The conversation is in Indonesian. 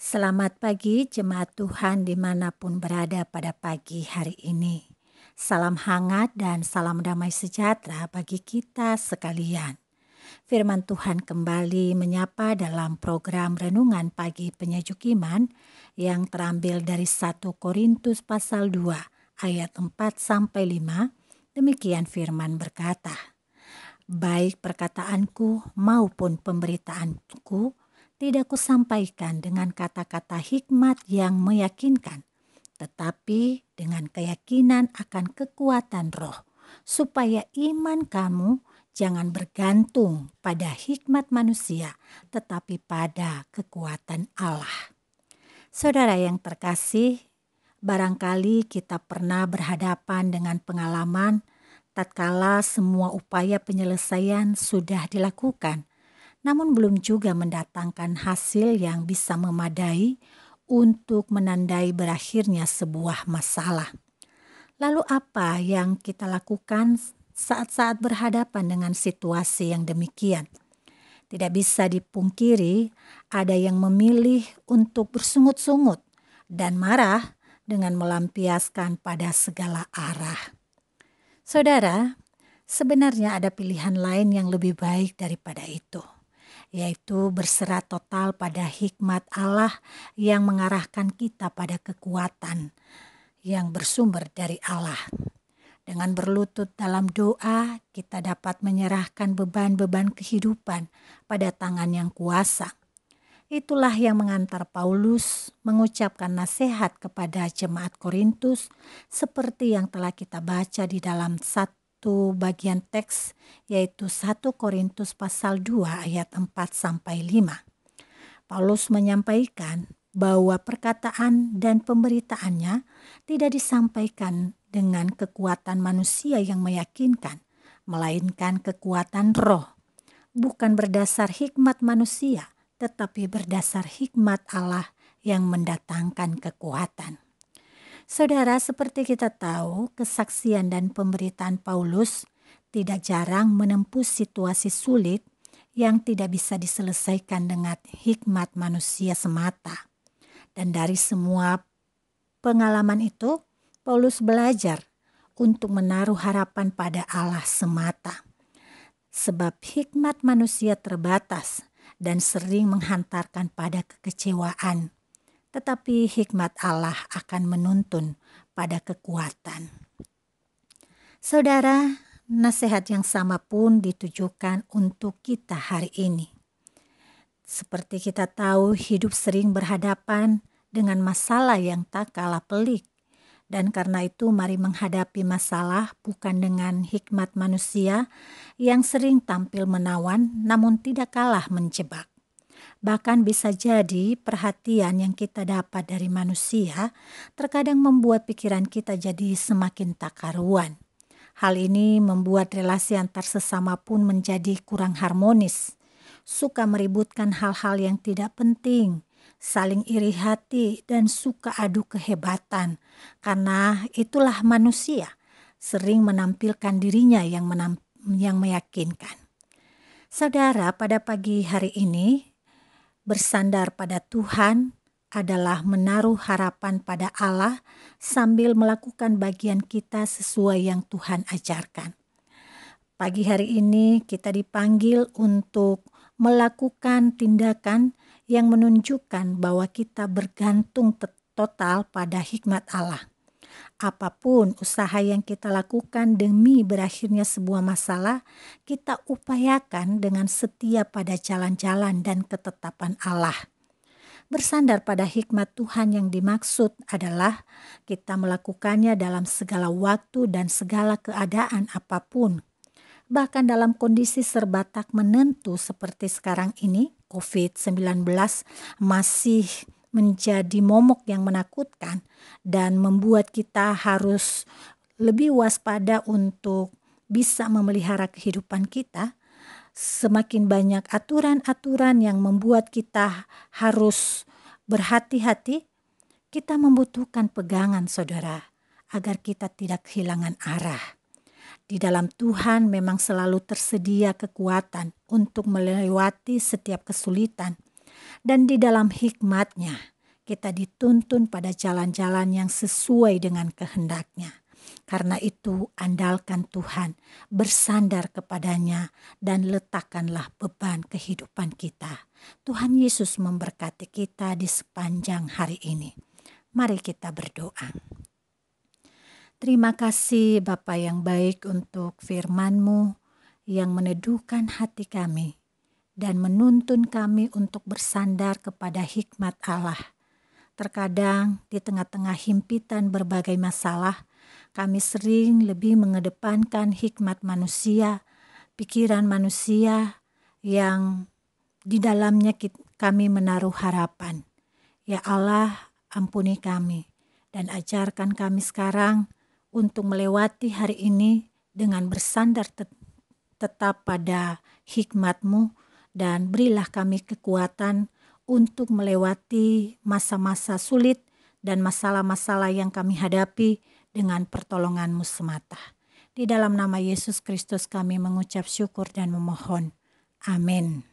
Selamat pagi jemaat Tuhan dimanapun berada pada pagi hari ini. Salam hangat dan salam damai sejahtera bagi kita sekalian. Firman Tuhan kembali menyapa dalam program Renungan Pagi Penyejuk Iman yang terambil dari 1 Korintus pasal 2 ayat 4-5. Demikian firman berkata, baik perkataanku maupun pemberitaanku tidak kusampaikan dengan kata-kata hikmat yang meyakinkan, tetapi dengan keyakinan akan kekuatan roh, supaya iman kamu jangan bergantung pada hikmat manusia, tetapi pada kekuatan Allah. Saudara yang terkasih, barangkali kita pernah berhadapan dengan pengalaman tatkala semua upaya penyelesaian sudah dilakukan, namun belum juga mendatangkan hasil yang bisa memadai untuk menandai berakhirnya sebuah masalah. Lalu apa yang kita lakukan saat-saat berhadapan dengan situasi yang demikian? Tidak bisa dipungkiri, ada yang memilih untuk bersungut-sungut dan marah dengan melampiaskan pada segala arah. Saudara, sebenarnya ada pilihan lain yang lebih baik daripada itu, yaitu berserah total pada hikmat Allah yang mengarahkan kita pada kekuatan yang bersumber dari Allah. Dengan berlutut dalam doa, kita dapat menyerahkan beban-beban kehidupan pada tangan yang kuasa. Itulah yang mengantar Paulus mengucapkan nasihat kepada jemaat Korintus seperti yang telah kita baca di dalam satu bagian teks, yaitu 1 Korintus pasal 2 ayat 4-5. Paulus menyampaikan bahwa perkataan dan pemberitaannya tidak disampaikan dengan kekuatan manusia yang meyakinkan, melainkan kekuatan roh, bukan berdasar hikmat manusia, tetapi berdasar hikmat Allah yang mendatangkan kekuatan. Saudara, seperti kita tahu, kesaksian dan pemberitaan Paulus tidak jarang menempuh situasi sulit yang tidak bisa diselesaikan dengan hikmat manusia semata. Dan dari semua pengalaman itu, Paulus belajar untuk menaruh harapan pada Allah semata. Sebab hikmat manusia terbatas dan sering menghantarkan pada kekecewaan. Tetapi hikmat Allah akan menuntun pada kekuatan. Saudara, nasihat yang sama pun ditujukan untuk kita hari ini. Seperti kita tahu, hidup sering berhadapan dengan masalah yang tak kalah pelik. Dan karena itu mari menghadapi masalah bukan dengan hikmat manusia yang sering tampil menawan namun tidak kalah menjebak. Bahkan bisa jadi perhatian yang kita dapat dari manusia terkadang membuat pikiran kita jadi semakin tak karuan. Hal ini membuat relasi antar sesama pun menjadi kurang harmonis. Suka meributkan hal-hal yang tidak penting, saling iri hati dan suka adu kehebatan. Karena itulah manusia, sering menampilkan dirinya yang meyakinkan. Saudara, pada pagi hari ini, bersandar pada Tuhan adalah menaruh harapan pada Allah sambil melakukan bagian kita sesuai yang Tuhan ajarkan. Pagi hari ini kita dipanggil untuk melakukan tindakan yang menunjukkan bahwa kita bergantung total pada hikmat Allah. Apapun usaha yang kita lakukan demi berakhirnya sebuah masalah, kita upayakan dengan setia pada jalan-jalan dan ketetapan Allah. Bersandar pada hikmat Tuhan yang dimaksud adalah kita melakukannya dalam segala waktu dan segala keadaan apapun. Bahkan dalam kondisi serba tak menentu seperti sekarang ini, COVID-19 masih menjadi momok yang menakutkan dan membuat kita harus lebih waspada untuk bisa memelihara kehidupan kita. Semakin banyak aturan-aturan yang membuat kita harus berhati-hati, kita membutuhkan pegangan, saudara, agar kita tidak kehilangan arah. Di dalam Tuhan memang selalu tersedia kekuatan untuk melewati setiap kesulitan. Dan di dalam hikmat-Nya, kita dituntun pada jalan-jalan yang sesuai dengan kehendak-Nya. Karena itu, andalkan Tuhan, bersandar kepadanya, dan letakkanlah beban kehidupan kita. Tuhan Yesus memberkati kita di sepanjang hari ini. Mari kita berdoa. Terima kasih Bapa yang baik untuk firman-Mu yang meneduhkan hati kami dan menuntun kami untuk bersandar kepada hikmat Allah. Terkadang di tengah-tengah himpitan berbagai masalah, kami sering lebih mengedepankan hikmat manusia, pikiran manusia yang di dalamnya kami menaruh harapan. Ya Allah, ampuni kami dan ajarkan kami sekarang untuk melewati hari ini dengan bersandar tetap pada hikmat-Mu, dan berilah kami kekuatan untuk melewati masa-masa sulit dan masalah-masalah yang kami hadapi dengan pertolongan-Mu semata. Di dalam nama Yesus Kristus kami mengucap syukur dan memohon. Amin.